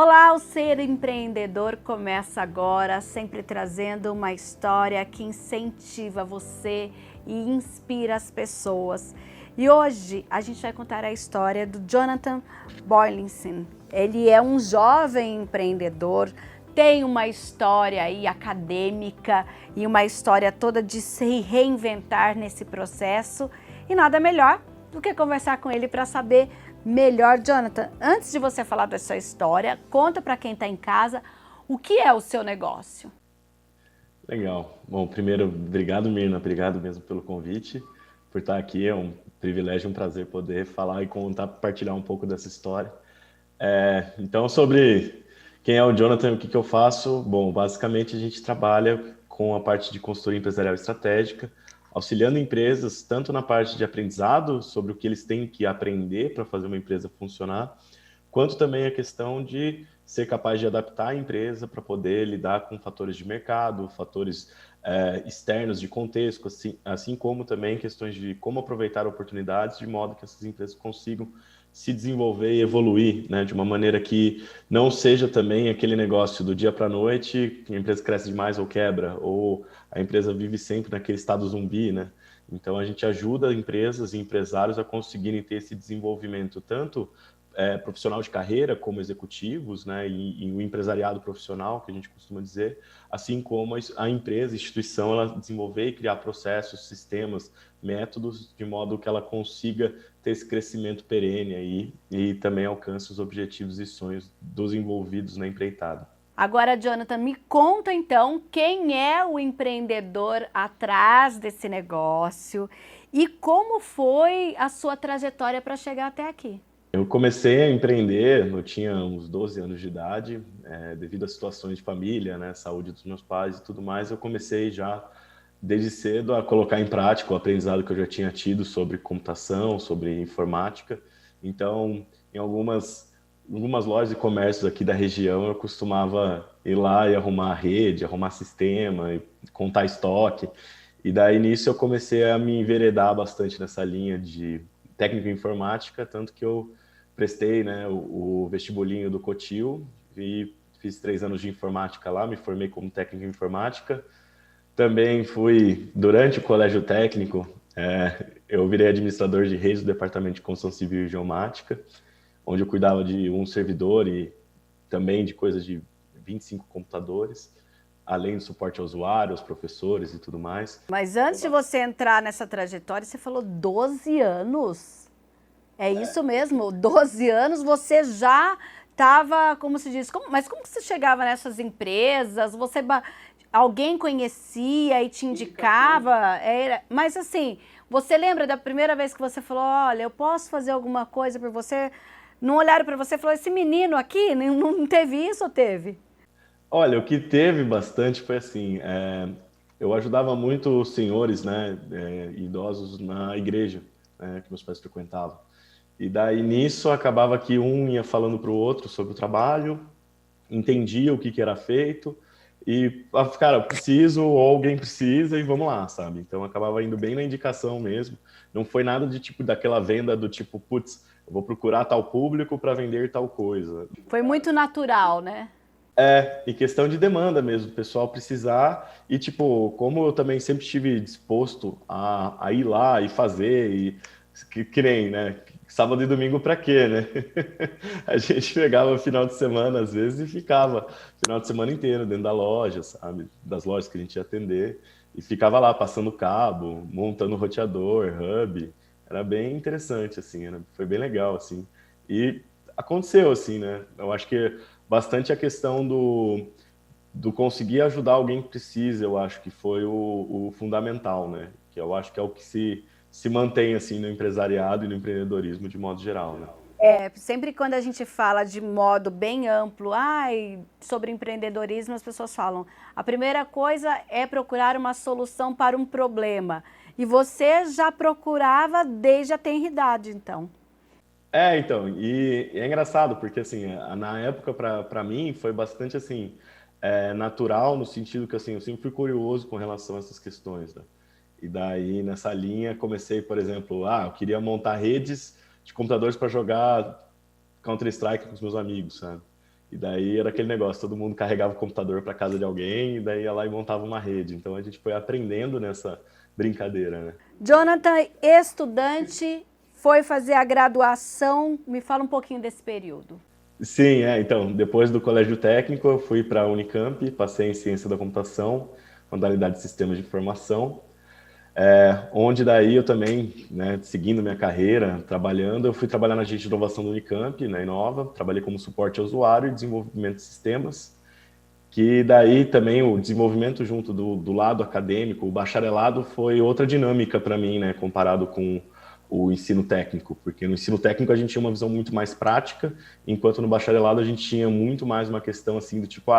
Olá, o Ser Empreendedor começa agora, sempre trazendo uma história que incentiva você e inspira as pessoas. E hoje a gente vai contar a história do Jonathan Boylinson. Ele é um jovem empreendedor, tem uma história aí acadêmica e uma história toda de se reinventar nesse processo. E nada melhor do que conversar com ele para saber melhor. Jonathan, antes de você falar da sua história, conta para quem está em casa o que é o seu negócio. Legal. Bom, primeiro, obrigado, Mirna. Obrigado mesmo pelo convite, por estar aqui. É um privilégio, um prazer poder falar e contar, partilhar um pouco dessa história. Então, sobre quem é o Jonathan e o que eu faço, bom, basicamente a gente trabalha com a parte de consultoria empresarial estratégica, auxiliando empresas tanto na parte de aprendizado, sobre o que eles têm que aprender para fazer uma empresa funcionar, quanto também a questão de ser capaz de adaptar a empresa para poder lidar com fatores de mercado, fatores externos de contexto, assim como também questões de como aproveitar oportunidades de modo que essas empresas consigam se desenvolver e evoluir, né, de uma maneira que não seja também aquele negócio do dia para a noite, que a empresa cresce demais ou quebra, ou a empresa vive sempre naquele estado zumbi, né? Então a gente ajuda empresas e empresários a conseguirem ter esse desenvolvimento tanto profissional de carreira, como executivos, né, e o empresariado profissional, que a gente costuma dizer, assim como a empresa, a instituição, ela desenvolver e criar processos, sistemas, métodos, de modo que ela consiga ter esse crescimento perene aí e também alcance os objetivos e sonhos dos envolvidos na empreitada. Agora, Jonathan, me conta então quem é o empreendedor atrás desse negócio e como foi a sua trajetória para chegar até aqui. Eu comecei a empreender, eu tinha uns 12 anos de idade, devido a situações de família, né, saúde dos meus pais e tudo mais, eu comecei já desde cedo a colocar em prática o aprendizado que eu já tinha tido sobre computação, sobre informática. Então, em algumas lojas e comércios aqui da região, eu costumava ir lá e arrumar a rede, arrumar sistema, e contar estoque. E daí nisso eu comecei a me enveredar bastante nessa linha de técnica em informática, tanto que eu prestei, né, o vestibulinho do Cotil e fiz 3 anos de informática lá, me formei como técnico em informática. Também fui, durante o colégio técnico, eu virei administrador de redes do departamento de construção civil e geomática, onde eu cuidava de um servidor e também de coisas de 25 computadores, além do suporte ao usuário, aos professores e tudo mais. Mas antes de você entrar nessa trajetória, você falou 12 anos. É isso mesmo? 12 anos você já estava, como se diz, mas como que você chegava nessas empresas? Alguém conhecia e te indicava? Mas assim, você lembra da primeira vez que você falou, olha, eu posso fazer alguma coisa por você? Não olharam para você e falaram, esse menino aqui não teve isso ou teve? Olha, o que teve bastante foi assim, eu ajudava muito os senhores, né, idosos na igreja, que meus pais frequentavam. E daí nisso acabava que um ia falando para o outro sobre o trabalho, entendia o que era feito e, cara, eu preciso ou alguém precisa e vamos lá, sabe? Então acabava indo bem na indicação mesmo. Não foi nada de tipo daquela venda do tipo, putz, eu vou procurar tal público para vender tal coisa. Foi muito natural, né? E questão de demanda mesmo, o pessoal precisar e tipo, como eu também sempre estive disposto a ir lá e fazer e que nem, né? Sábado e domingo para quê, né? A gente pegava final de semana às vezes e ficava final de semana inteiro dentro da loja, sabe? Das lojas que a gente ia atender e ficava lá passando cabo, montando roteador, hub. Era bem interessante assim, foi bem legal assim. E aconteceu assim, né? Eu acho que bastante a questão do conseguir ajudar alguém que precisa, eu acho que foi o fundamental, né? Que eu acho que é o que se mantém assim no empresariado e no empreendedorismo de modo geral, né? Sempre quando a gente fala de modo bem amplo, sobre empreendedorismo, as pessoas falam, a primeira coisa é procurar uma solução para um problema. E você já procurava desde a tenridade, então. Então, e é engraçado, porque assim, na época para mim foi bastante assim, natural no sentido que assim, eu sempre fui curioso com relação a essas questões, né? E daí nessa linha comecei, por exemplo, eu queria montar redes de computadores para jogar Counter-Strike com os meus amigos, sabe? E daí era aquele negócio, todo mundo carregava o computador para casa de alguém e daí ia lá e montava uma rede. Então a gente foi aprendendo nessa brincadeira, né? Jonathan, estudante, foi fazer a graduação. Me fala um pouquinho desse período. Sim, então, depois do colégio técnico eu fui para a Unicamp, passei em Ciência da Computação, modalidade de Sistemas de Informação, onde daí eu também, né, seguindo minha carreira, trabalhando, eu fui trabalhar na agência de inovação da Unicamp, na Inova, trabalhei como suporte ao usuário e desenvolvimento de sistemas, que daí também o desenvolvimento junto do lado acadêmico, o bacharelado foi outra dinâmica para mim, né, comparado com o ensino técnico, porque no ensino técnico a gente tinha uma visão muito mais prática, enquanto no bacharelado a gente tinha muito mais uma questão assim do tipo,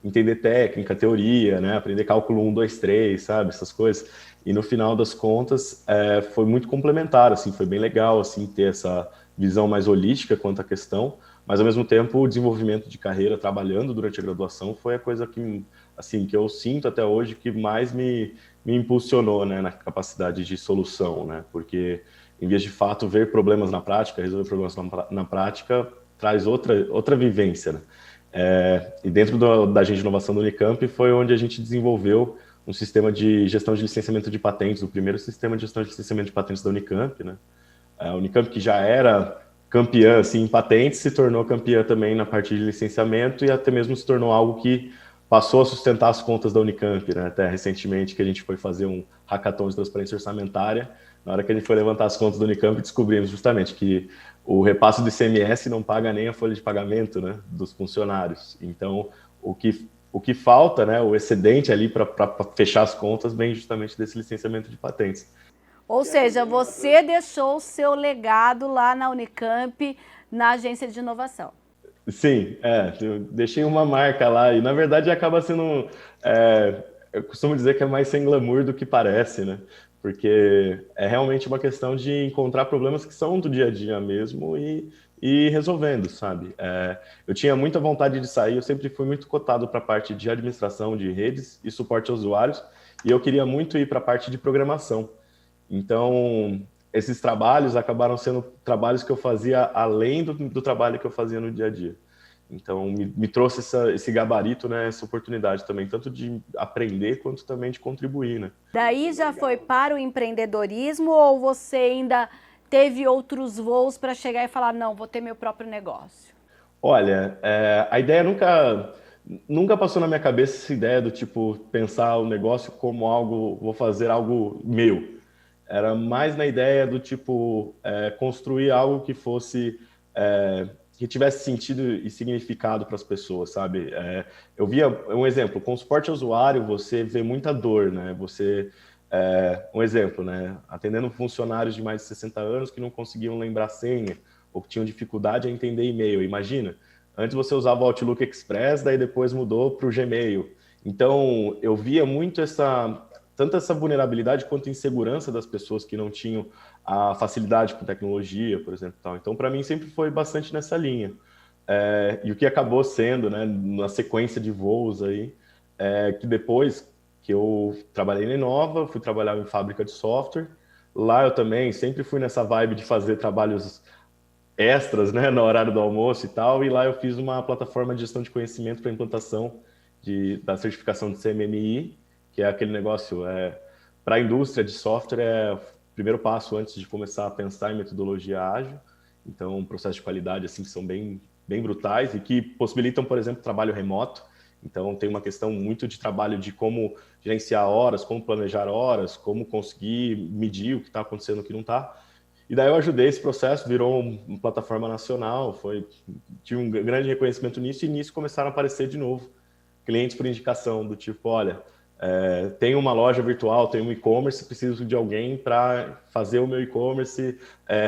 entender técnica, teoria, né, aprender cálculo 1, 2, 3, sabe, essas coisas. E no final das contas foi muito complementar, assim, foi bem legal assim ter essa visão mais holística quanto à questão, mas ao mesmo tempo o desenvolvimento de carreira trabalhando durante a graduação foi a coisa que, assim, que eu sinto até hoje que mais me impulsionou, né, na capacidade de solução, né, porque em vez de fato ver problemas na prática, resolver problemas na prática, traz outra vivência, né? E dentro da agência de inovação do Unicamp foi onde a gente desenvolveu um sistema de gestão de licenciamento de patentes, o primeiro sistema de gestão de licenciamento de patentes da Unicamp, né? A Unicamp, que já era campeã assim, em patentes, se tornou campeã também na parte de licenciamento e até mesmo se tornou algo que passou a sustentar as contas da Unicamp, né? Até recentemente que a gente foi fazer um hackathon de transparência orçamentária, na hora que a gente foi levantar as contas do Unicamp, descobrimos justamente que o repasse do ICMS não paga nem a folha de pagamento, né, dos funcionários. Então, o que falta, né, o excedente ali para fechar as contas, vem justamente desse licenciamento de patentes. Ou seja, você deixou o seu legado lá na Unicamp, na agência de inovação. Sim, eu deixei uma marca lá e na verdade acaba sendo, eu costumo dizer que é mais sem glamour do que parece, né? Porque é realmente uma questão de encontrar problemas que são do dia a dia mesmo e ir resolvendo, sabe? Eu tinha muita vontade de sair, eu sempre fui muito cotado para a parte de administração de redes e suporte a usuários e eu queria muito ir para a parte de programação. Então, esses trabalhos acabaram sendo trabalhos que eu fazia além do trabalho que eu fazia no dia a dia. Então, me trouxe esse gabarito, né, essa oportunidade também, tanto de aprender quanto também de contribuir, né? Daí já foi para o empreendedorismo ou você ainda teve outros voos para chegar e falar, não, vou ter meu próprio negócio? Olha, a ideia nunca passou na minha cabeça essa ideia do tipo, pensar o negócio como algo, vou fazer algo meu. Era mais na ideia do tipo, construir algo que fosse, que tivesse sentido e significado para as pessoas, sabe? Eu via um exemplo, com suporte ao usuário, você vê muita dor, né? Um exemplo, né? Atendendo funcionários de mais de 60 anos que não conseguiam lembrar senha, ou que tinham dificuldade a entender e-mail. Imagina, antes você usava o Outlook Express, daí depois mudou para o Gmail. Então, eu via muito tanto essa vulnerabilidade quanto a insegurança das pessoas que não tinham a facilidade com tecnologia, por exemplo. Tal. Então, para mim, sempre foi bastante nessa linha. E o que acabou sendo, né, na sequência de voos aí, que depois que eu trabalhei na Inova, fui trabalhar em fábrica de software. Lá eu também sempre fui nessa vibe de fazer trabalhos extras, né, no horário do almoço e tal, e lá eu fiz uma plataforma de gestão de conhecimento para implantação da certificação de CMMI, que é aquele negócio, para a indústria de software, é o primeiro passo antes de começar a pensar em metodologia ágil, então um processo de qualidade assim que são bem brutais e que possibilitam, por exemplo, trabalho remoto. Então tem uma questão muito de trabalho de como gerenciar horas, como planejar horas, como conseguir medir o que está acontecendo e o que não está. E daí eu ajudei esse processo, virou uma plataforma nacional, tive um grande reconhecimento nisso, e nisso começaram a aparecer de novo clientes por indicação, do tipo, olha, tem uma loja virtual, tem um e-commerce, preciso de alguém para fazer o meu e-commerce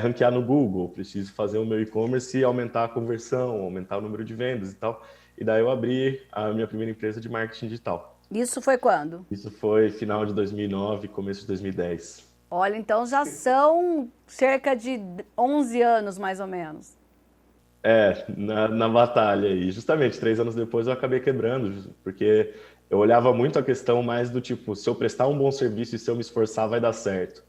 ranquear no Google, preciso fazer o meu e-commerce aumentar a conversão, aumentar o número de vendas e tal. E daí eu abri a minha primeira empresa de marketing digital. Isso foi quando? Isso foi final de 2009, começo de 2010. Olha, então já são cerca de 11 anos, mais ou menos. Na batalha aí. Justamente, 3 anos depois eu acabei quebrando, porque eu olhava muito a questão mais do tipo, se eu prestar um bom serviço e se eu me esforçar, vai dar certo.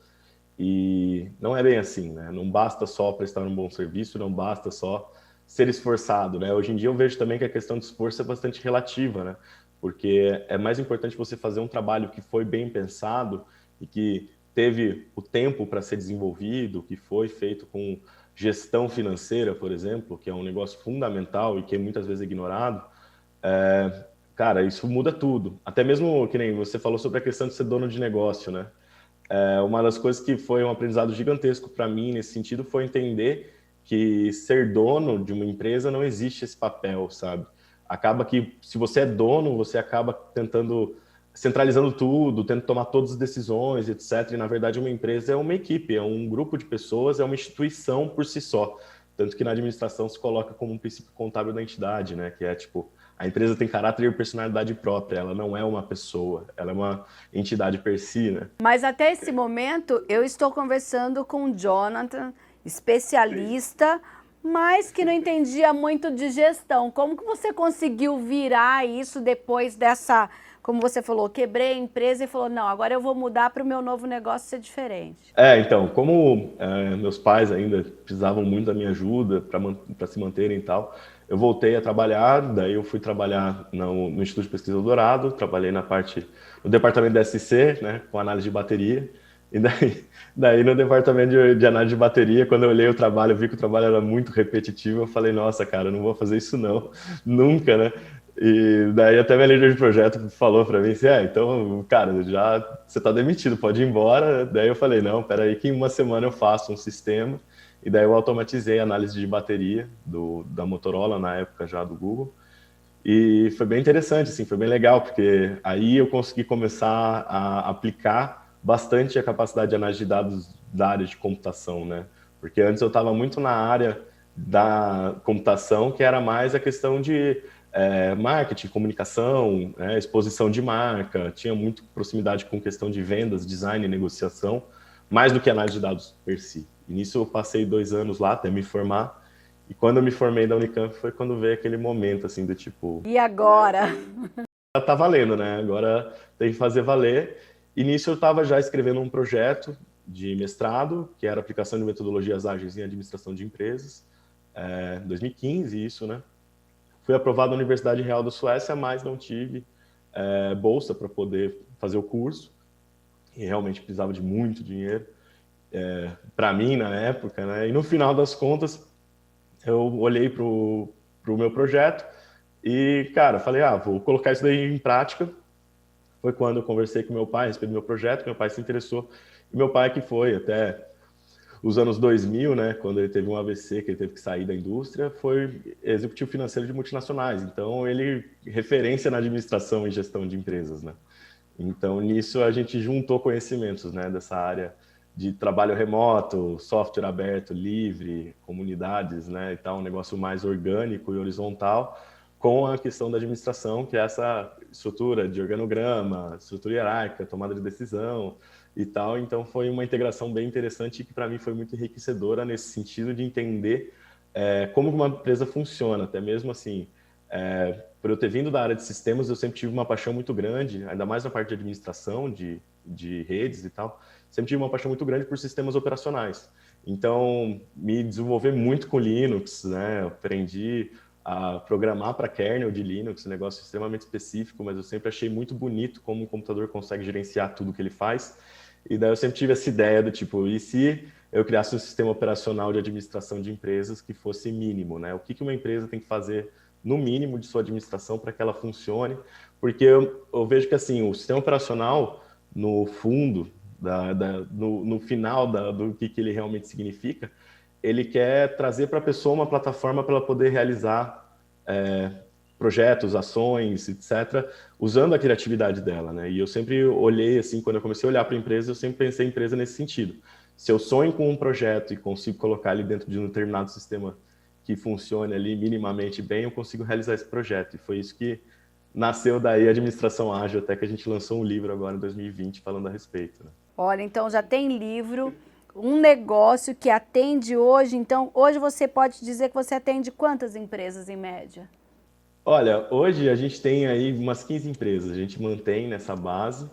E não é bem assim, né? Não basta só prestar um bom serviço, não basta só ser esforçado, né? Hoje em dia eu vejo também que a questão de esforço é bastante relativa, né? Porque é mais importante você fazer um trabalho que foi bem pensado e que teve o tempo para ser desenvolvido, que foi feito com gestão financeira, por exemplo, que é um negócio fundamental e que muitas vezes é ignorado. Cara, isso muda tudo. Até mesmo, que nem você falou sobre a questão de ser dono de negócio, né? Uma das coisas que foi um aprendizado gigantesco para mim nesse sentido foi entender que ser dono de uma empresa não existe esse papel, sabe? Acaba que, se você é dono, você acaba tentando, centralizando tudo, tentando tomar todas as decisões, etc. E, na verdade, uma empresa é uma equipe, é um grupo de pessoas, é uma instituição por si só. Tanto que na administração se coloca como um princípio contábil da entidade, né? Que é, tipo, a empresa tem caráter e personalidade própria, ela não é uma pessoa, ela é uma entidade per si, né? Mas até esse momento eu estou conversando com o Jonathan, especialista, mas que não entendia muito de gestão. Como que você conseguiu virar isso depois dessa, como você falou, quebrei a empresa e falou, não, agora eu vou mudar para o meu novo negócio ser diferente? Então, como meus pais ainda precisavam muito da minha ajuda para se manterem e tal, eu voltei a trabalhar, daí eu fui trabalhar no Instituto de Pesquisa Eldorado, trabalhei no departamento de SC, né, com análise de bateria, e daí no departamento de análise de bateria, quando eu olhei o trabalho, eu vi que o trabalho era muito repetitivo, eu falei, nossa, cara, eu não vou fazer isso não, nunca, né? E daí até minha líder de projeto falou para mim assim, então, cara, já você tá demitido, pode ir embora. Daí eu falei, não, peraí que em uma semana eu faço um sistema. E daí eu automatizei a análise de bateria da Motorola, na época já do Google. E foi bem interessante, assim, foi bem legal, porque aí eu consegui começar a aplicar bastante a capacidade de análise de dados da área de computação, né? Porque antes eu estava muito na área da computação, que era mais a questão de marketing, comunicação, exposição de marca, tinha muito proximidade com questão de vendas, design e negociação, mais do que análise de dados per si. E nisso eu passei 2 anos lá até me formar, e quando eu me formei da Unicamp foi quando veio aquele momento, assim, do tipo... E agora? Tá valendo, né? Agora tem que fazer valer. E nisso eu estava já escrevendo um projeto de mestrado, que era aplicação de metodologias ágeis em administração de empresas, 2015 isso, né? Fui aprovado na Universidade Real da Suécia, mas não tive bolsa para poder fazer o curso, e realmente precisava de muito dinheiro para mim na época, né? E no final das contas, eu olhei para o meu projeto e, cara, falei, vou colocar isso daí em prática. Foi quando eu conversei com meu pai a respeito do meu projeto, meu pai se interessou, e meu pai que foi até os anos 2000, né, quando ele teve um AVC, que ele teve que sair da indústria, foi executivo financeiro de multinacionais. Então, ele referência na administração e gestão de empresas, né? Então, nisso a gente juntou conhecimentos, né, dessa área de trabalho remoto, software aberto, livre, comunidades, né, e tal, um negócio mais orgânico e horizontal, com a questão da administração, que é essa estrutura de organograma, estrutura hierárquica, tomada de decisão e tal. Então, foi uma integração bem interessante e que, para mim, foi muito enriquecedora nesse sentido de entender como uma empresa funciona, até mesmo assim, por eu ter vindo da área de sistemas, eu sempre tive uma paixão muito grande, ainda mais na parte de administração, de redes e tal, sempre tive uma paixão muito grande por sistemas operacionais. Então, me desenvolver muito com Linux, né? Eu aprendi a programar para kernel de Linux, um negócio extremamente específico, mas eu sempre achei muito bonito como um computador consegue gerenciar tudo que ele faz. E daí eu sempre tive essa ideia do tipo, e se eu criasse um sistema operacional de administração de empresas que fosse mínimo, né? O que uma empresa tem que fazer no mínimo de sua administração para que ela funcione? Porque eu vejo que assim, o sistema operacional, no fundo, no final do que ele realmente significa, ele quer trazer para a pessoa uma plataforma para ela poder realizar projetos, ações, etc., usando a criatividade dela, né? E eu sempre olhei, assim, quando eu comecei a olhar para a empresa, eu sempre pensei em empresa nesse sentido. Se eu sonho com um projeto e consigo colocar ele dentro de um determinado sistema que funcione ali minimamente bem, eu consigo realizar esse projeto. E foi isso que nasceu daí a Administração Ágil, até que a gente lançou um livro agora em 2020 falando a respeito, né? Olha, então já tem livro, um negócio que atende hoje. Então, hoje você pode dizer que você atende quantas empresas em média? Olha, hoje a gente tem aí umas 15 empresas, a gente mantém nessa base.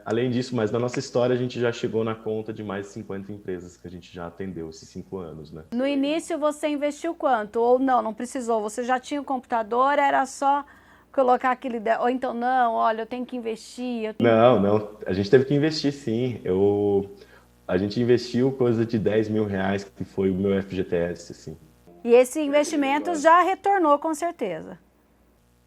Além disso, mas na nossa história a gente já chegou na conta de mais de 50 empresas que a gente já atendeu esses 5 anos, né? No início você investiu quanto? Ou não precisou? Você já tinha o computador, era só colocar aquele... Ou então, não, olha, eu tenho que investir. Não, a gente teve que investir sim. A gente investiu coisa de 10 mil reais, que foi o meu FGTS, assim. E esse investimento já retornou com certeza.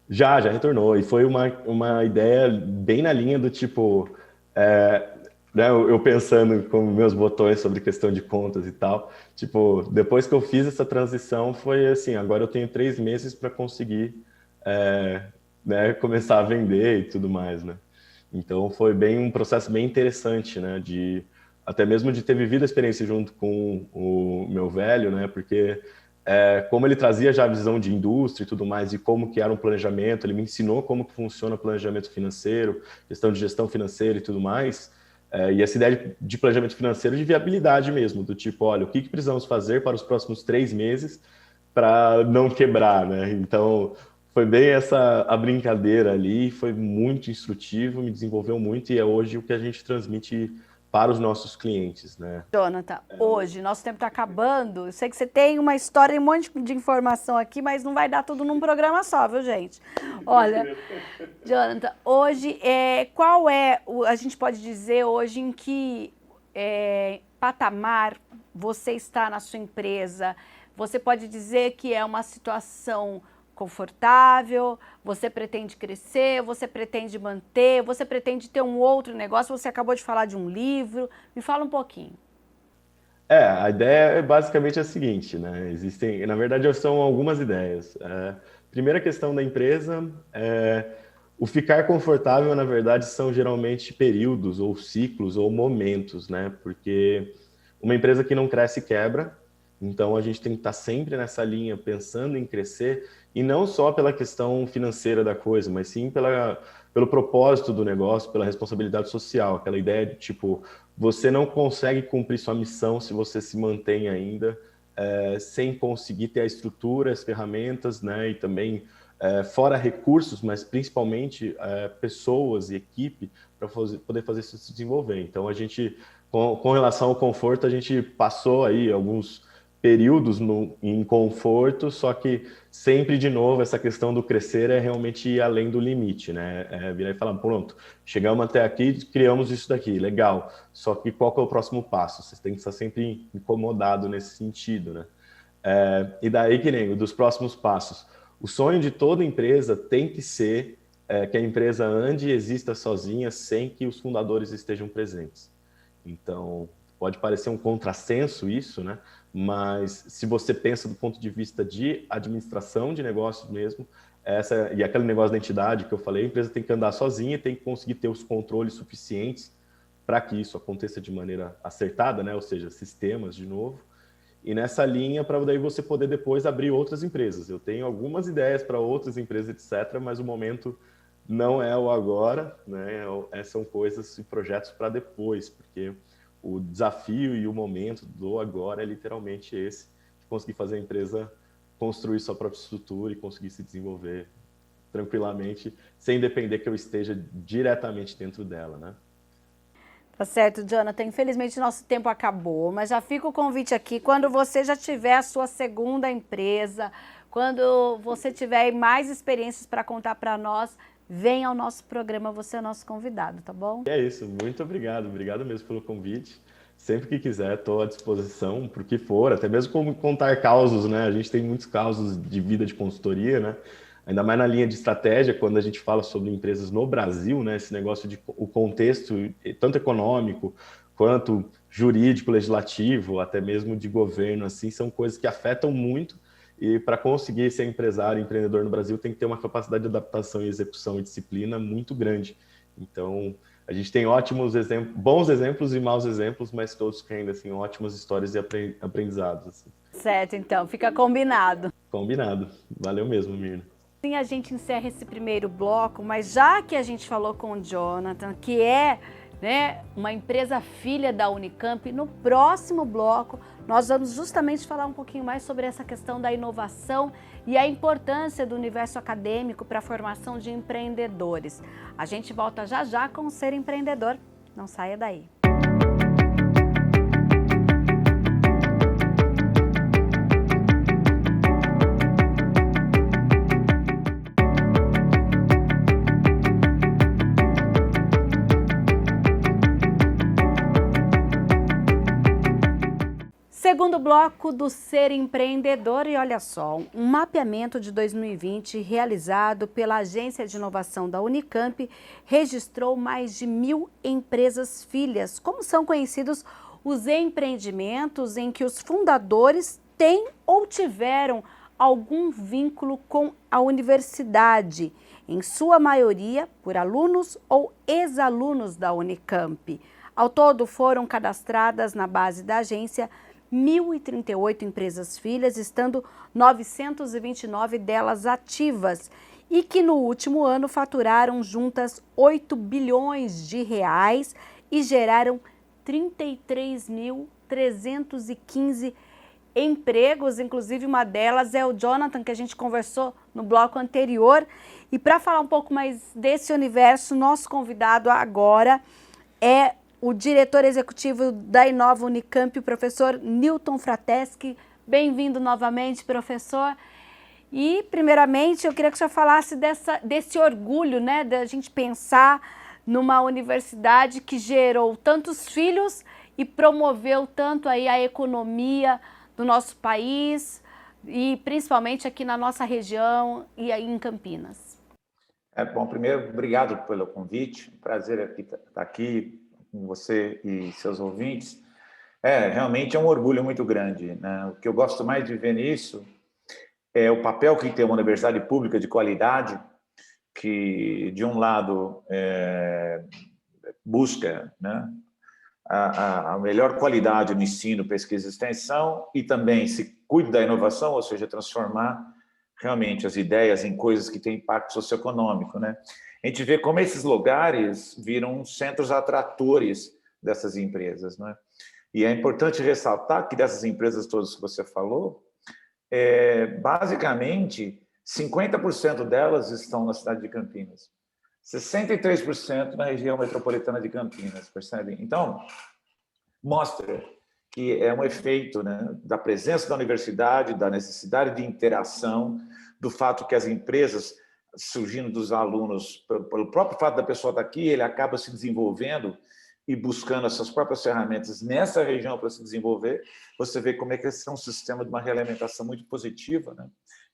Já retornou. E foi uma ideia bem na linha do tipo, né, eu pensando com meus botões sobre questão de contas e tal. Tipo, depois que eu fiz essa transição, foi assim, agora eu tenho 3 meses para conseguir né, começar a vender e tudo mais, né? Então foi bem um processo bem interessante, né? Até mesmo de ter vivido a experiência junto com o meu velho, né? Porque como ele trazia já a visão de indústria e tudo mais, e como que era um planejamento, ele me ensinou como que funciona o planejamento financeiro, questão de gestão financeira e tudo mais, e essa ideia de planejamento financeiro de viabilidade mesmo, do tipo, olha, o que precisamos fazer para os próximos 3 meses para não quebrar, né? Então, foi bem a brincadeira ali, foi muito instrutivo, me desenvolveu muito, e é hoje o que a gente transmite para os nossos clientes, né? Jonathan, hoje, nosso tempo está acabando. Eu sei que você tem uma história e um monte de informação aqui, mas não vai dar tudo num programa só, viu, gente? Olha, Jonathan, hoje, a gente pode dizer hoje em que patamar você está na sua empresa? Você pode dizer que é uma situação confortável, você pretende crescer, você pretende manter, você pretende ter um outro negócio, você acabou de falar de um livro, me fala um pouquinho. A ideia é basicamente a seguinte, né? Na verdade, são algumas ideias. Primeira questão da empresa, o ficar confortável, na verdade, são geralmente períodos, ou ciclos, ou momentos, né? Porque uma empresa que não cresce quebra, então a gente tem que estar sempre nessa linha, pensando em crescer, e não só pela questão financeira da coisa, mas sim pelo propósito do negócio, pela responsabilidade social, aquela ideia de tipo, você não consegue cumprir sua missão se você se mantém ainda sem conseguir ter a estrutura, as ferramentas, né, e também fora recursos, mas principalmente pessoas e equipe para poder fazer isso se desenvolver. Então a gente, com relação ao conforto, a gente passou aí alguns períodos em conforto, só que sempre de novo essa questão do crescer é realmente ir além do limite, né? Virar e falar, pronto, chegamos até aqui, criamos isso daqui, legal. Só que qual que é o próximo passo? Você tem que estar sempre incomodado nesse sentido, né? E daí que nem dos próximos passos. O sonho de toda empresa tem que ser que a empresa ande e exista sozinha sem que os fundadores estejam presentes. Então, pode parecer um contrassenso isso, né? Mas se você pensa do ponto de vista de administração de negócios mesmo, e aquele negócio da entidade que eu falei, a empresa tem que andar sozinha, tem que conseguir ter os controles suficientes para que isso aconteça de maneira acertada, né? Ou seja, sistemas de novo. E nessa linha, para daí você poder depois abrir outras empresas. Eu tenho algumas ideias para outras empresas, etc., mas o momento não é o agora, né? São coisas e projetos para depois, porque o desafio e o momento do agora é literalmente esse, de conseguir fazer a empresa construir sua própria estrutura e conseguir se desenvolver tranquilamente, sem depender que eu esteja diretamente dentro dela, né? Tá certo, Jonathan. Infelizmente, nosso tempo acabou, mas já fica o convite aqui. Quando você já tiver a sua segunda empresa, quando você tiver mais experiências para contar para nós, venha ao nosso programa, você é nosso convidado, tá bom? É isso, muito obrigado. Obrigado mesmo pelo convite. Sempre que quiser, estou à disposição, por que for, até mesmo como contar causos, né? A gente tem muitos causos de vida de consultoria, né? Ainda mais na linha de estratégia, quando a gente fala sobre empresas no Brasil, né? Esse negócio de o contexto, tanto econômico quanto jurídico, legislativo, até mesmo de governo, assim, são coisas que afetam muito. E para conseguir ser empresário, empreendedor no Brasil, tem que ter uma capacidade de adaptação e execução e disciplina muito grande. Então, a gente tem ótimos exemplos, bons exemplos e maus exemplos, mas todos que ainda assim ótimas histórias e aprendizados. Assim. Certo, então, fica combinado. Combinado. Valeu mesmo, Mirna. Assim a gente encerra esse primeiro bloco, mas já que a gente falou com o Jonathan, que é né, uma empresa filha da Unicamp. No próximo bloco, nós vamos justamente falar um pouquinho mais sobre essa questão da inovação e a importância do universo acadêmico para a formação de empreendedores. A gente volta já já com o Ser Empreendedor. Não saia daí. Segundo bloco do Ser Empreendedor, e olha só, um mapeamento de 2020 realizado pela Agência de Inovação da Unicamp registrou mais de 1.000 empresas filhas, como são conhecidos os empreendimentos em que os fundadores têm ou tiveram algum vínculo com a universidade, em sua maioria por alunos ou ex-alunos da Unicamp. Ao todo foram cadastradas na base da agência 1.038 empresas filhas, estando 929 delas ativas e que no último ano faturaram juntas 8 bilhões de reais e geraram 33.315 empregos, inclusive uma delas é o Jonathan, que a gente conversou no bloco anterior. E para falar um pouco mais desse universo, nosso convidado agora é o diretor executivo da Inova Unicamp, o professor Newton Frateschi. Bem-vindo novamente, professor. E, primeiramente, eu queria que o senhor falasse desse orgulho, né, da gente pensar numa universidade que gerou tantos filhos e promoveu tanto aí a economia do nosso país e principalmente aqui na nossa região e aí em Campinas. Bom, primeiro, obrigado pelo convite. Prazer estar aqui com você e seus ouvintes. Realmente é um orgulho muito grande, né? O que eu gosto mais de ver nisso é o papel que tem uma universidade pública de qualidade, que, de um lado, busca, né, a melhor qualidade no ensino, pesquisa e extensão, e também se cuida da inovação, ou seja, transformar realmente as ideias em coisas que têm impacto socioeconômico, né? A gente vê como esses lugares viram centros atratores dessas empresas, né? E é importante ressaltar que dessas empresas todas que você falou, basicamente 50% delas estão na cidade de Campinas, 63% na região metropolitana de Campinas, percebem? Então, mostra que é um efeito, né, da presença da universidade, da necessidade de interação, do fato que as empresas surgindo dos alunos, pelo próprio fato da pessoa estar aqui, ele acaba se desenvolvendo e buscando as suas próprias ferramentas nessa região para se desenvolver. Você vê como é que esse é um sistema de uma realimentação muito positiva, né,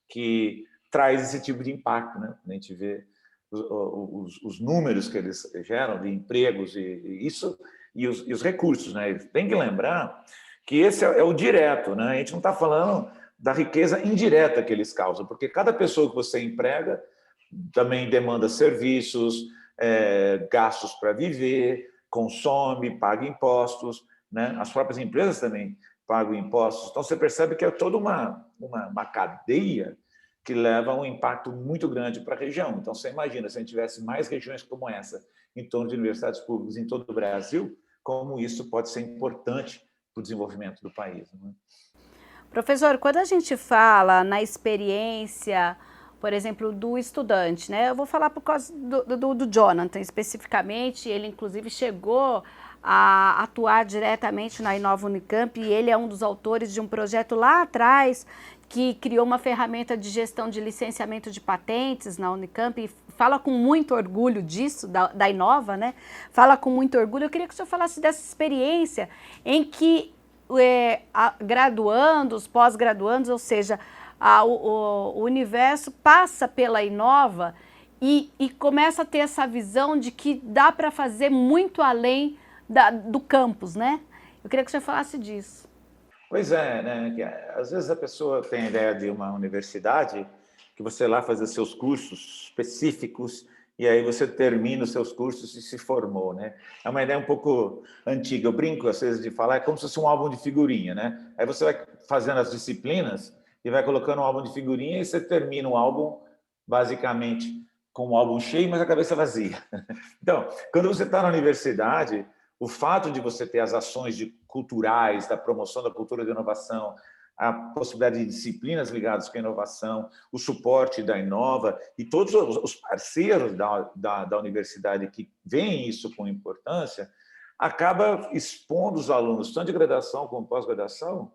que traz esse tipo de impacto, né? A gente vê os números que eles geram de empregos e os recursos, né? Tem que lembrar que esse é o direto, né? A gente não está falando da riqueza indireta que eles causam, porque cada pessoa que você emprega também demanda serviços, gastos para viver, consome, paga impostos, né? As próprias empresas também pagam impostos. Então, você percebe que é toda uma cadeia que leva a um impacto muito grande para a região. Então, você imagina, se a gente tivesse mais regiões como essa, em torno de universidades públicas em todo o Brasil, como isso pode ser importante para o desenvolvimento do país, né? Professor, quando a gente fala na experiência, por exemplo, do estudante, né? Eu vou falar por causa do Jonathan especificamente, ele inclusive chegou a atuar diretamente na Inova Unicamp e ele é um dos autores de um projeto lá atrás que criou uma ferramenta de gestão de licenciamento de patentes na Unicamp e fala com muito orgulho disso, da Inova, né? Fala com muito orgulho. Eu queria que o senhor falasse dessa experiência em que graduandos, pós-graduandos, ou seja, o universo passa pela Inova e começa a ter essa visão de que dá para fazer muito além do campus, né? Eu queria que o senhor falasse disso. Pois é, né? Que às vezes a pessoa tem a ideia de uma universidade que você lá fazer seus cursos específicos e aí você termina os seus cursos e se formou, né? É uma ideia um pouco antiga. Eu brinco às vezes de falar, é como se fosse um álbum de figurinha, né? Aí você vai fazendo as disciplinas e vai colocando um álbum de figurinha e você termina um álbum basicamente com o álbum cheio, mas a cabeça vazia. Então, quando você está na universidade, o fato de você ter as ações culturais, da promoção da cultura de inovação, a possibilidade de disciplinas ligadas com a inovação, o suporte da Inova e todos os parceiros da universidade que veem isso com importância, acaba expondo os alunos, tanto de graduação como pós-graduação,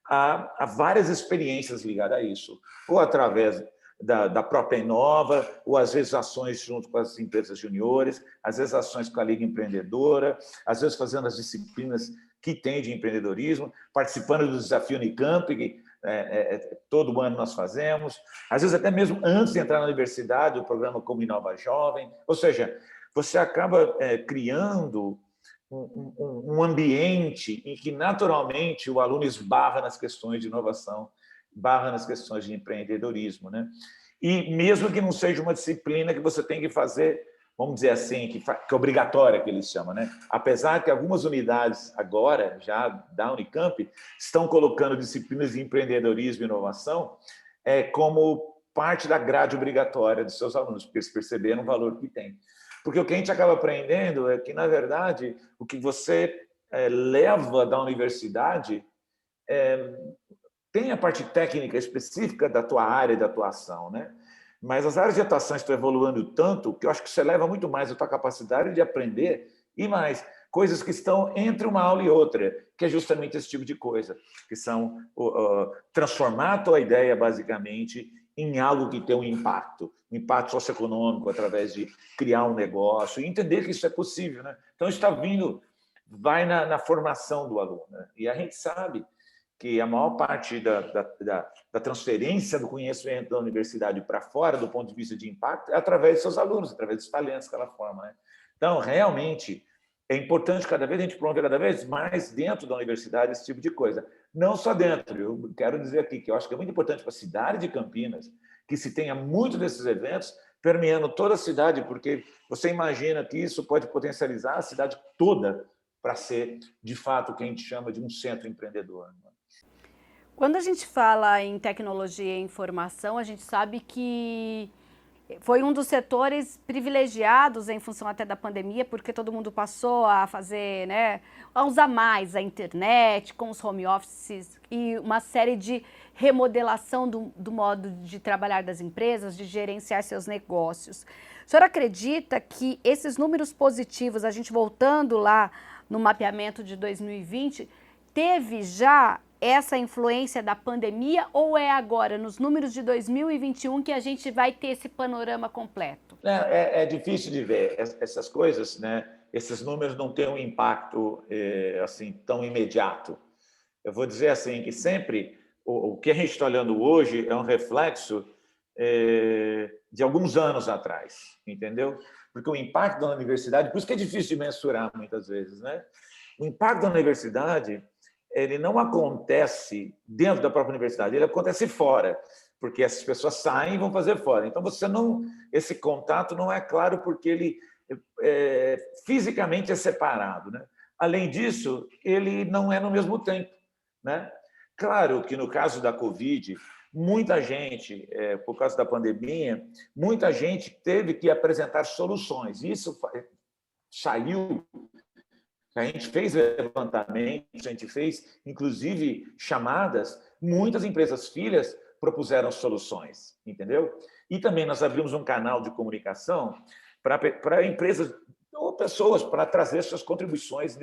a várias experiências ligadas a isso, ou através da própria Inova, ou às vezes ações junto com as empresas juniores, às vezes ações com a Liga Empreendedora, às vezes fazendo as disciplinas que tem de empreendedorismo, participando do desafio Unicamp, que todo ano nós fazemos, às vezes até mesmo antes de entrar na universidade, o programa como Inova Jovem, ou seja, você acaba criando um ambiente em que naturalmente o aluno esbarra nas questões de inovação, barra nas questões de empreendedorismo, né? E mesmo que não seja uma disciplina que você tem que fazer, vamos dizer assim, que é obrigatória, que eles chamam, né? Apesar que algumas unidades agora, já da Unicamp, estão colocando disciplinas de empreendedorismo e inovação como parte da grade obrigatória dos seus alunos, porque eles perceberam o valor que tem. Porque o que a gente acaba aprendendo é que, na verdade, o que você leva da universidade tem a parte técnica específica da tua área de atuação, né? Mas as áreas de atuação estão evoluindo tanto que eu acho que você leva muito mais a tua capacidade de aprender e mais coisas que estão entre uma aula e outra, que é justamente esse tipo de coisa, que são transformar a tua ideia, basicamente, em algo que tem um impacto socioeconômico através de criar um negócio e entender que isso é possível, né? Então, está vindo, vai na formação do aluno, né? E a gente sabe que a maior parte da transferência do conhecimento da universidade para fora, do ponto de vista de impacto, é através de seus alunos, através dos talentos que ela forma, né? Então, realmente, é importante cada vez a gente promover cada vez mais dentro da universidade esse tipo de coisa. Não só dentro, eu quero dizer aqui que eu acho que é muito importante para a cidade de Campinas que se tenha muito desses eventos permeando toda a cidade, porque você imagina que isso pode potencializar a cidade toda para ser, de fato, o que a gente chama de um centro empreendedor, né? Quando a gente fala em tecnologia e informação, a gente sabe que foi um dos setores privilegiados em função até da pandemia, porque todo mundo passou a fazer, né, a usar mais a internet, com os home offices e uma série de remodelação do modo de trabalhar das empresas, de gerenciar seus negócios. A senhora acredita que esses números positivos, a gente voltando lá no mapeamento de 2020, teve já essa influência da pandemia ou é agora, nos números de 2021, que a gente vai ter esse panorama completo? É difícil de ver essas coisas, né? Esses números não têm um impacto assim tão imediato. Eu vou dizer assim que sempre o que a gente está olhando hoje é um reflexo de alguns anos atrás, entendeu? Porque o impacto da universidade, por isso que é difícil de mensurar muitas vezes, né? O impacto da universidade ele não acontece dentro da própria universidade, ele acontece fora, porque essas pessoas saem e vão fazer fora. Então, esse contato não é claro porque ele fisicamente é separado, né? Além disso, ele não é no mesmo tempo, né? Claro que no caso da Covid, muita gente, por causa da pandemia, muita gente teve que apresentar soluções. Isso saiu. A gente fez levantamentos, a gente fez, inclusive, chamadas. Muitas empresas filhas propuseram soluções, entendeu? E também nós abrimos um canal de comunicação para empresas ou pessoas para trazer suas contribuições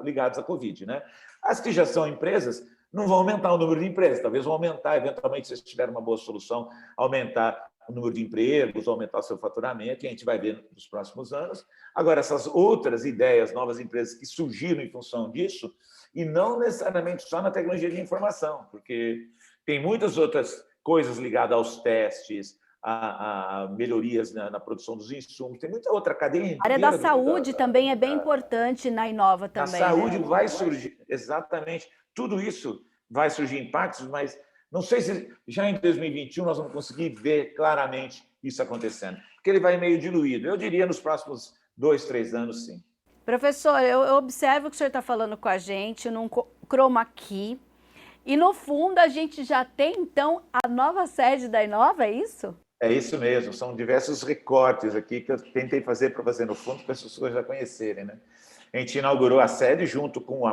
ligadas à Covid, né? As que já são empresas não vão aumentar o número de empresas, talvez vão aumentar, eventualmente, se tiver uma boa solução, aumentar o número de empregos, aumentar o seu faturamento, e a gente vai ver nos próximos anos. Agora, essas outras ideias, novas empresas que surgiram em função disso, e não necessariamente só na tecnologia de informação, porque tem muitas outras coisas ligadas aos testes, a melhorias na produção dos insumos, tem muita outra cadeia. A área da saúde também é bem importante na Inova também. A saúde, né? Vai surgir, exatamente, tudo isso vai surgir impactos, mas não sei se já em 2021 nós vamos conseguir ver claramente isso acontecendo, porque ele vai meio diluído. Eu diria nos próximos 2, 3 anos, sim. Professor, eu observo que o senhor está falando com a gente num chroma key, e no fundo a gente já tem, então, a nova sede da Inova, é isso? É isso mesmo, são diversos recortes aqui que eu tentei fazer para fazer no fundo, para as pessoas já conhecerem, né? A gente inaugurou a sede junto com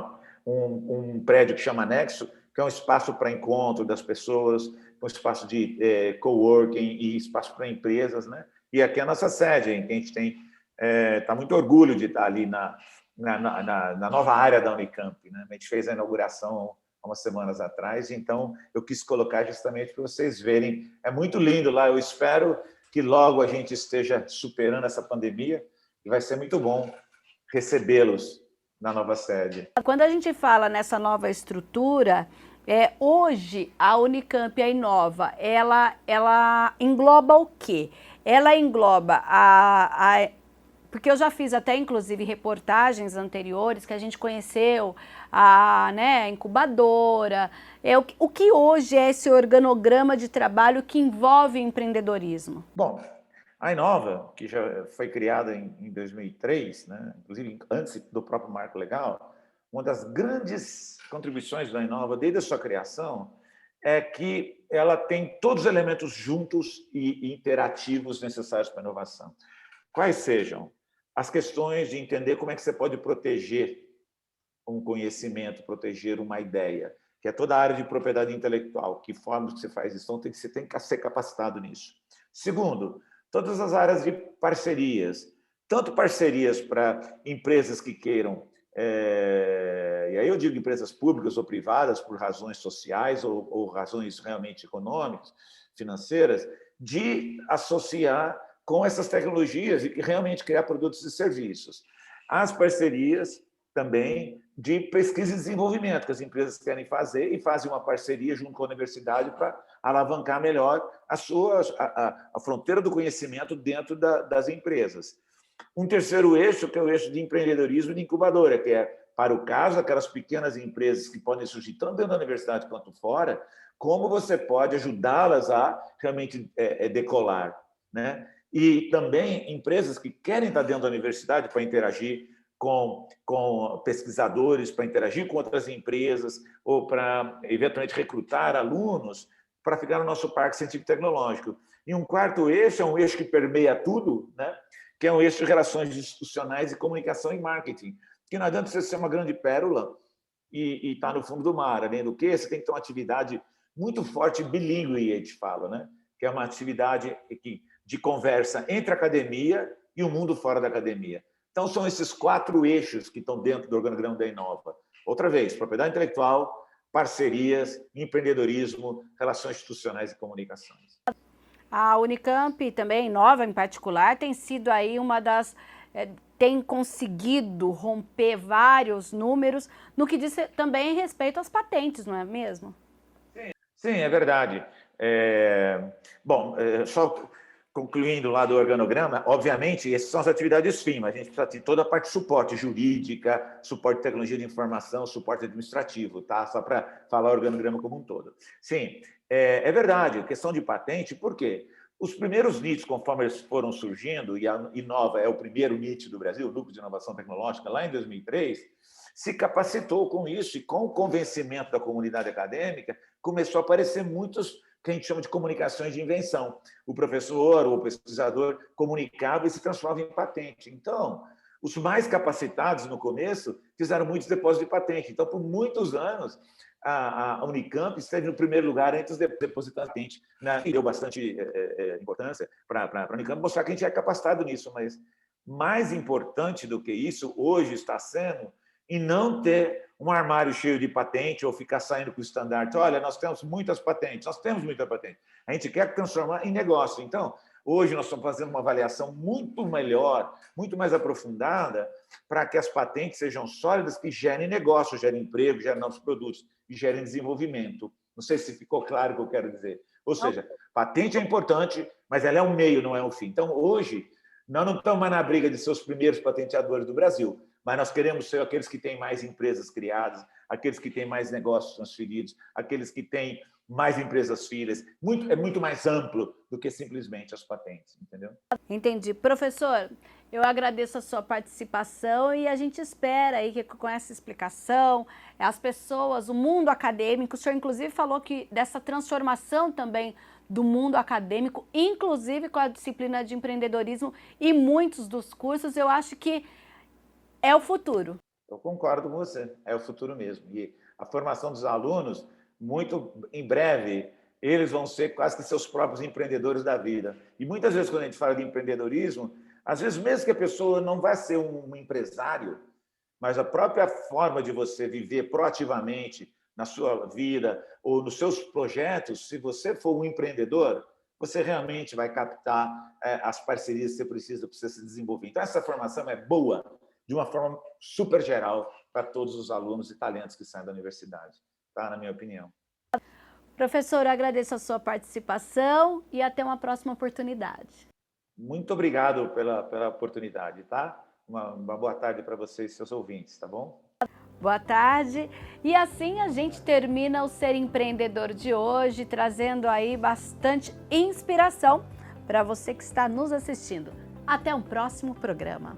um prédio que chama Nexo, que é um espaço para encontro das pessoas, um espaço de coworking e espaço para empresas, né? E aqui é a nossa sede, em que a gente tem está muito orgulho de estar ali na nova área da Unicamp, né? A gente fez a inauguração há umas semanas atrás, então eu quis colocar justamente para vocês verem. É muito lindo lá, eu espero que logo a gente esteja superando essa pandemia e vai ser muito bom recebê-los na nova sede. Quando a gente fala nessa nova estrutura, hoje a Unicamp, a Inova, ela engloba o quê? Ela engloba porque eu já fiz até, inclusive, reportagens anteriores que a gente conheceu a incubadora. O que hoje é esse organograma de trabalho que envolve empreendedorismo? Bom, a Inova, que já foi criada em 2003, né, inclusive antes do próprio Marco Legal, uma das grandes contribuições da Inova, desde a sua criação, é que ela tem todos os elementos juntos e interativos necessários para a inovação. Quais sejam? As questões de entender como é que você pode proteger um conhecimento, proteger uma ideia, que é toda a área de propriedade intelectual, que formas que você faz isso, então você tem que ser capacitado nisso. Segundo, todas as áreas de parcerias, tanto parcerias para empresas que queiram, e aí eu digo empresas públicas ou privadas, por razões sociais ou razões realmente econômicas, financeiras, de associar com essas tecnologias e realmente criar produtos e serviços. As parcerias também de pesquisa e desenvolvimento, que as empresas querem fazer e fazem uma parceria junto com a universidade para alavancar melhor a fronteira do conhecimento dentro das empresas. Um terceiro eixo, que é o eixo de empreendedorismo e de incubadora, que é, para o caso, aquelas pequenas empresas que podem surgir tanto dentro da universidade quanto fora, como você pode ajudá-las a realmente decolar, né? E também empresas que querem estar dentro da universidade para interagir com pesquisadores, para interagir com outras empresas, ou para, eventualmente, recrutar alunos para ficar no nosso parque científico-tecnológico. E um quarto eixo é um eixo que permeia tudo, né? Que é um eixo de relações institucionais e comunicação e marketing, que não adianta você ser uma grande pérola e estar no fundo do mar. Além do que, você tem que ter uma atividade muito forte bilíngue, a gente fala, né? Que é uma atividade de conversa entre a academia e o mundo fora da academia. Então, são esses 4 eixos que estão dentro do organograma da Inova. Outra vez, propriedade intelectual, parcerias, empreendedorismo, relações institucionais e comunicações. A Unicamp, também, Inova em particular, tem sido aí uma das... tem conseguido romper vários números no que diz também respeito às patentes, não é mesmo? Sim, é verdade. Bom, só concluindo lá do organograma, obviamente, essas são as atividades fim, mas a gente precisa ter toda a parte de suporte jurídica, suporte de tecnologia de informação, suporte administrativo, tá? Só para falar o organograma como um todo. Sim, é verdade, questão de patente, por quê? Os primeiros NITs, conforme eles foram surgindo, e a Inova é o primeiro NIT do Brasil, o Núcleo de Inovação Tecnológica, lá em 2003, se capacitou com isso e com o convencimento da comunidade acadêmica, começou a aparecer muitos que a gente chama de comunicações de invenção. O professor ou o pesquisador comunicava e se transformava em patente. Então, os mais capacitados no começo fizeram muitos depósitos de patente. Então, por muitos anos, a Unicamp esteve no primeiro lugar entre os depositantes de patente, né? E deu bastante importância para a Unicamp mostrar que a gente é capacitado nisso. Mas mais importante do que isso, hoje está sendo, e não ter um armário cheio de patente ou ficar saindo com o estandarte. Olha, nós temos muitas patentes, nós temos muita patente. A gente quer transformar em negócio. Então, hoje nós estamos fazendo uma avaliação muito melhor, muito mais aprofundada, para que as patentes sejam sólidas, que gerem negócio, gerem emprego, gerem novos produtos e gerem desenvolvimento. Não sei se ficou claro o que eu quero dizer. Ou seja, patente é importante, mas ela é um meio, não é um fim. Então, hoje, nós não estamos mais na briga de ser os primeiros patenteadores do Brasil, mas nós queremos ser aqueles que têm mais empresas criadas, aqueles que têm mais negócios transferidos, aqueles que têm mais empresas filhas, é muito mais amplo do que simplesmente as patentes, entendeu? Entendi. Professor, eu agradeço a sua participação e a gente espera aí que com essa explicação, as pessoas, o mundo acadêmico, o senhor inclusive falou que dessa transformação também do mundo acadêmico, inclusive com a disciplina de empreendedorismo e muitos dos cursos, eu acho que é o futuro. Eu concordo com você, é o futuro mesmo. E a formação dos alunos, muito em breve, eles vão ser quase que seus próprios empreendedores da vida. E muitas vezes, quando a gente fala de empreendedorismo, às vezes mesmo que a pessoa não vai ser um empresário, mas a própria forma de você viver proativamente na sua vida ou nos seus projetos, se você for um empreendedor, você realmente vai captar as parcerias que você precisa para você se desenvolver. Então, essa formação é boa, de uma forma super geral, para todos os alunos e talentos que saem da universidade, tá? Na minha opinião. Professor, eu agradeço a sua participação e até uma próxima oportunidade. Muito obrigado pela oportunidade, tá? Uma boa tarde para vocês e seus ouvintes, tá bom? Boa tarde. E assim a gente termina o Ser Empreendedor de hoje, trazendo aí bastante inspiração para você que está nos assistindo. Até um próximo programa.